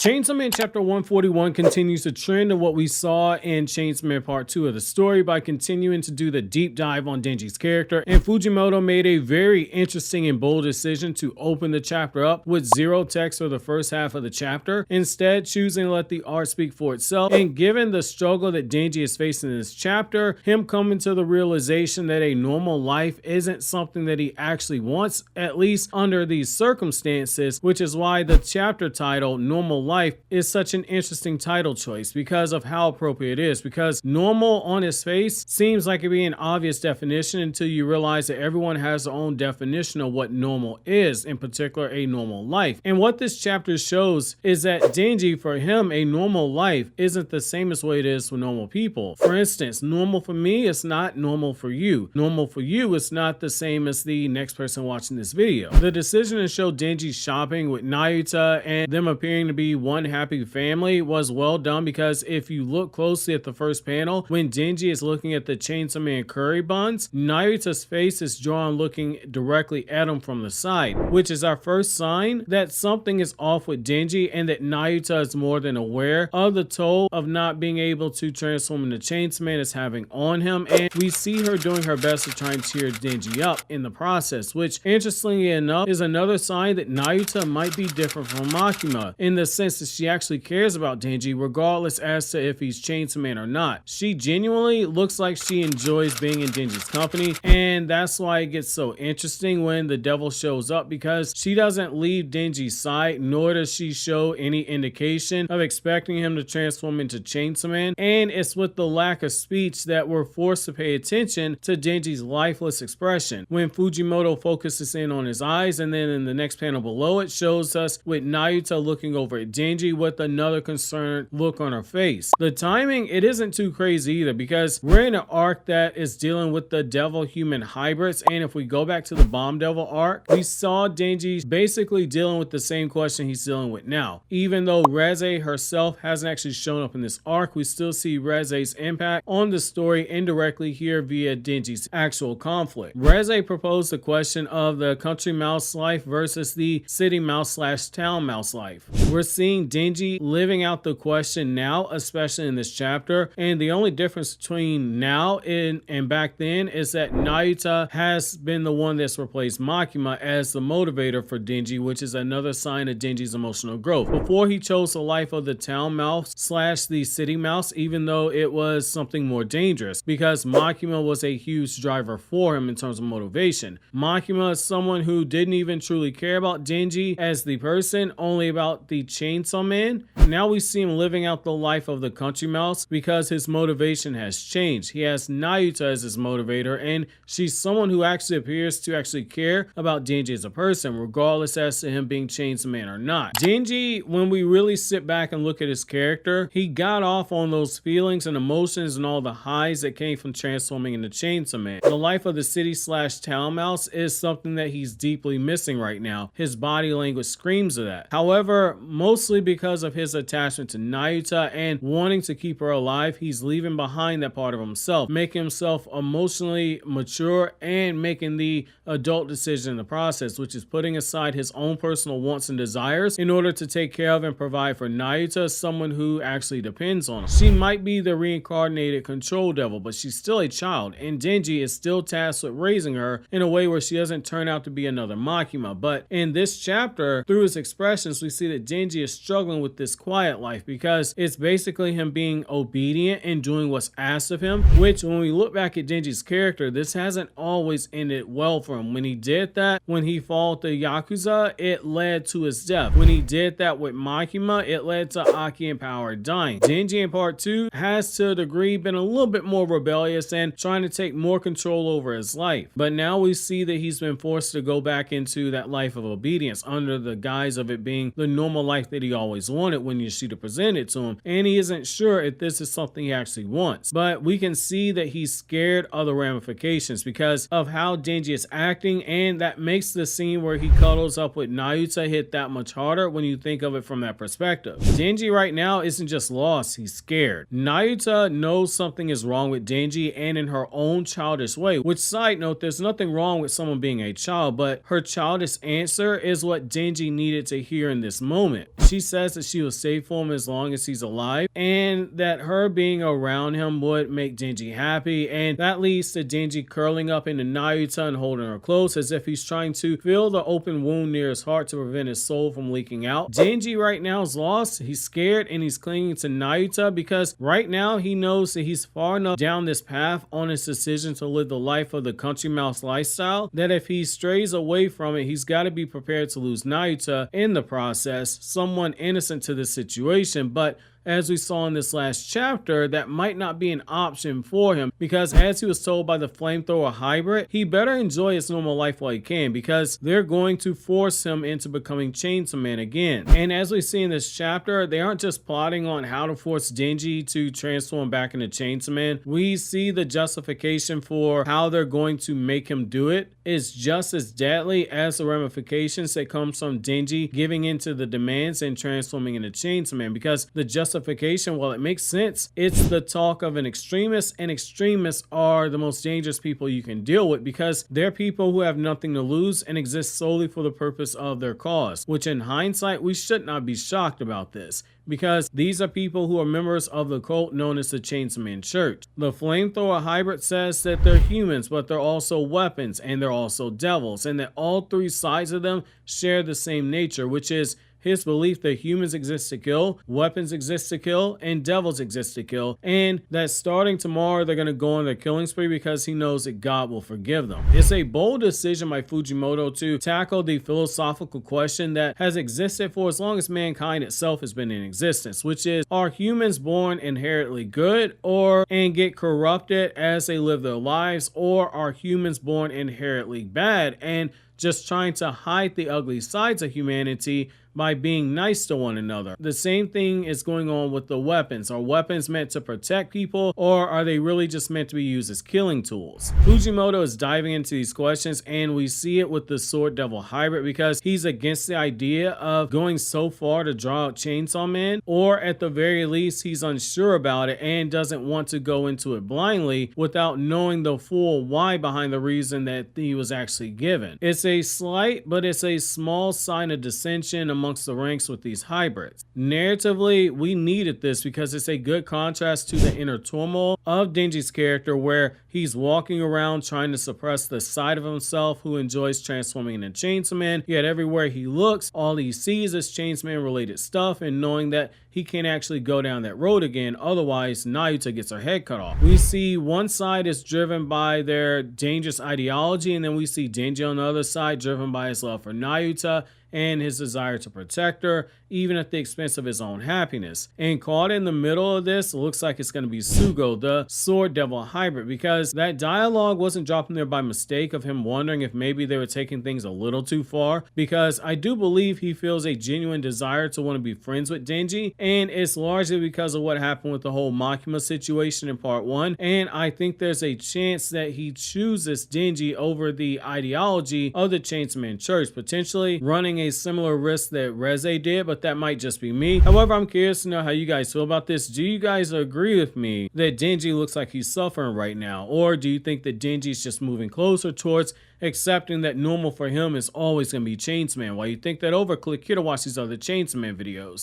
Chainsaw Man Chapter 141 continues the trend of what we saw in Chainsaw Man Part 2 of the story by continuing to do the deep dive on Denji's character, and Fujimoto made a very interesting and bold decision to open the chapter up with zero text for the first half of the chapter, instead choosing to let the art speak for itself. And given the struggle that Denji is facing in this chapter, him coming to the realization that a normal life isn't something that he actually wants, at least under these circumstances, which is why the chapter title, Normal Life, is such an interesting title choice because of how appropriate it is, because normal on its face seems like it'd be an obvious definition until you realize that everyone has their own definition of what normal is, in particular a normal life. And what this chapter shows is that Denji, for him, a normal life isn't the same as what it is for normal people. For instance, normal for me is not normal for you. Normal for you is not the same as the next person watching this video. The decision to show Denji shopping with Nayuta and them appearing to be one happy family was well done, because if you look closely at the first panel, when Denji is looking at the Chainsaw Man curry buns, Nayuta's face is drawn looking directly at him from the side, which is our first sign that something is off with Denji and that Nayuta is more than aware of the toll of not being able to transform into Chainsaw Man is having on him, and we see her doing her best to try and cheer Denji up in the process, which interestingly enough is another sign that Nayuta might be different from Makima, in the sense that she actually cares about Denji regardless as to if he's Chainsaw Man or not. She genuinely looks like she enjoys being in Denji's company, and that's why it gets so interesting when the devil shows up, because she doesn't leave Denji's side, nor does she show any indication of expecting him to transform into Chainsaw Man, and it's with the lack of speech that we're forced to pay attention to Denji's lifeless expression when Fujimoto focuses in on his eyes, and then in the next panel below it shows us with Nayuta looking over at Denji with another concerned look on her face. The timing, it isn't too crazy either, because we're in an arc that is dealing with the devil human hybrids, and if we go back to the Bomb Devil arc, we saw Denji basically dealing with the same question he's dealing with now. Even though Reze herself hasn't actually shown up in this arc, we still see Reze's impact on the story indirectly here via Denji's actual conflict. Reze proposed the question of the country mouse life versus the city mouse slash town mouse life. We're seeing Denji living out the question now, especially in this chapter, and the only difference between now and back then is that Nayuta has been the one that's replaced Makima as the motivator for Denji, which is another sign of Denji's emotional growth. Before, he chose the life of the town mouse slash the city mouse, even though it was something more dangerous, because Makima was a huge driver for him in terms of motivation. Makima is someone who didn't even truly care about Denji as the person, only about the Chainsaw Man. Now we see him living out the life of the country mouse because his motivation has changed. He has Nayuta as his motivator, and she's someone who actually appears to actually care about Denji as a person, regardless as to him being Chainsaw Man or not. Denji, when we really sit back and look at his character, he got off on those feelings and emotions and all the highs that came from transforming into Chainsaw Man. The life of the city slash town mouse is something that he's deeply missing right now. His body language screams of that. However, mostly because of his attachment to Nayuta and wanting to keep her alive, he's leaving behind that part of himself, making himself emotionally mature and making the adult decision in the process, which is putting aside his own personal wants and desires in order to take care of and provide for Nayuta, someone who actually depends on him. She might be the reincarnated control devil, but she's still a child, and Denji is still tasked with raising her in a way where she doesn't turn out to be another Makima. But in this chapter, through his expressions, we see that Denji is struggling with this quiet life, because it's basically him being obedient and doing what's asked of him, which when we look back at Denji's character, this hasn't always ended well for him. When he did that, when he fought the Yakuza, it led to his death. When he did that with Makima, it led to Aki and Power dying. Denji in part 2 has to a degree been a little bit more rebellious and trying to take more control over his life. But now we see that he's been forced to go back into that life of obedience under the guise of it being the normal life that he always wanted when Yoshida presented it to him, and he isn't sure if this is something he actually wants. But we can see that he's scared of the ramifications because of how Denji is acting, and that makes the scene where he cuddles up with Nayuta hit that much harder when you think of it from that perspective. Denji right now isn't just lost, he's scared. Nayuta knows something is wrong with Denji, and in her own childish way, which, side note, there's nothing wrong with someone being a child, but her childish answer is what Denji needed to hear in this moment. She says that she will save for him as long as he's alive, and that her being around him would make Denji happy, and that leads to Denji curling up into Nayuta and holding her close as if he's trying to fill the open wound near his heart to prevent his soul from leaking out. Denji right now is lost, he's scared, and he's clinging to Nayuta because right now he knows that he's far enough down this path on his decision to live the life of the country mouse lifestyle that if he strays away from it, he's got to be prepared to lose Nayuta in the process, someone innocent to the situation. But as we saw in this last chapter, that might not be an option for him because as he was told by the flamethrower hybrid, he better enjoy his normal life while he can because they're going to force him into becoming Chainsaw Man again. And as we see in this chapter, they aren't just plotting on how to force Denji to transform back into Chainsaw Man. We see the justification for how they're going to make him do it is just as deadly as the ramifications that comes from Denji giving into the demands and transforming into Chainsaw Man, because the justification, while it makes sense, it's the talk of an extremist, and extremists are the most dangerous people you can deal with because they're people who have nothing to lose and exist solely for the purpose of their cause, which in hindsight, we should not be shocked about this, because these are people who are members of the cult known as the Chainsaw Man Church. The flamethrower hybrid says that they're humans, but they're also weapons, and they're also devils, and that all three sides of them share the same nature, which is his belief that humans exist to kill, weapons exist to kill, and devils exist to kill, and that starting tomorrow they're going to go on their killing spree because he knows that God will forgive them. It's a bold decision by Fujimoto to tackle the philosophical question that has existed for as long as mankind itself has been in existence, which is, are humans born inherently good and get corrupted as they live their lives, or are humans born inherently bad and just trying to hide the ugly sides of humanity by being nice to one another? The same thing is going on with the weapons. Are weapons meant to protect people, or are they really just meant to be used as killing tools? Fujimoto is diving into these questions, and we see it with the Sword Devil hybrid because he's against the idea of going so far to draw out Chainsaw Man, or at the very least he's unsure about it and doesn't want to go into it blindly without knowing the full why behind the reason that he was actually given. It's a slight, but it's a small sign of dissension amongst the ranks with these hybrids. Narratively, we needed this because it's a good contrast to the inner turmoil of Denji's character, where he's walking around trying to suppress the side of himself who enjoys transforming into Chainsaw Man, yet everywhere he looks, all he sees is Chainsaw Man related stuff, and knowing that he can't actually go down that road again, otherwise Nayuta gets her head cut off. We see one side is driven by their dangerous ideology, and then we see Denji on the other side driven by his love for Nayuta and his desire to protect her, even at the expense of his own happiness. And caught in the middle of this looks like it's going to be Sugo, the Sword Devil hybrid, because that dialogue wasn't dropping there by mistake of him wondering if maybe they were taking things a little too far, because I do believe he feels a genuine desire to want to be friends with Denji, and it's largely because of what happened with the whole Makima situation in part 1, and I think there's a chance that he chooses Denji over the ideology of the Chainsaw Man Church, potentially running a similar risk that Reze did, but that might just be me. However, I'm curious to know how you guys feel about this. Do you guys agree with me that Denji looks like he's suffering right now, or do you think that Denji's just moving closer towards accepting that normal for him is always going to be Chainsaw Man? While you think that over, click here to watch these other Chainsaw Man videos.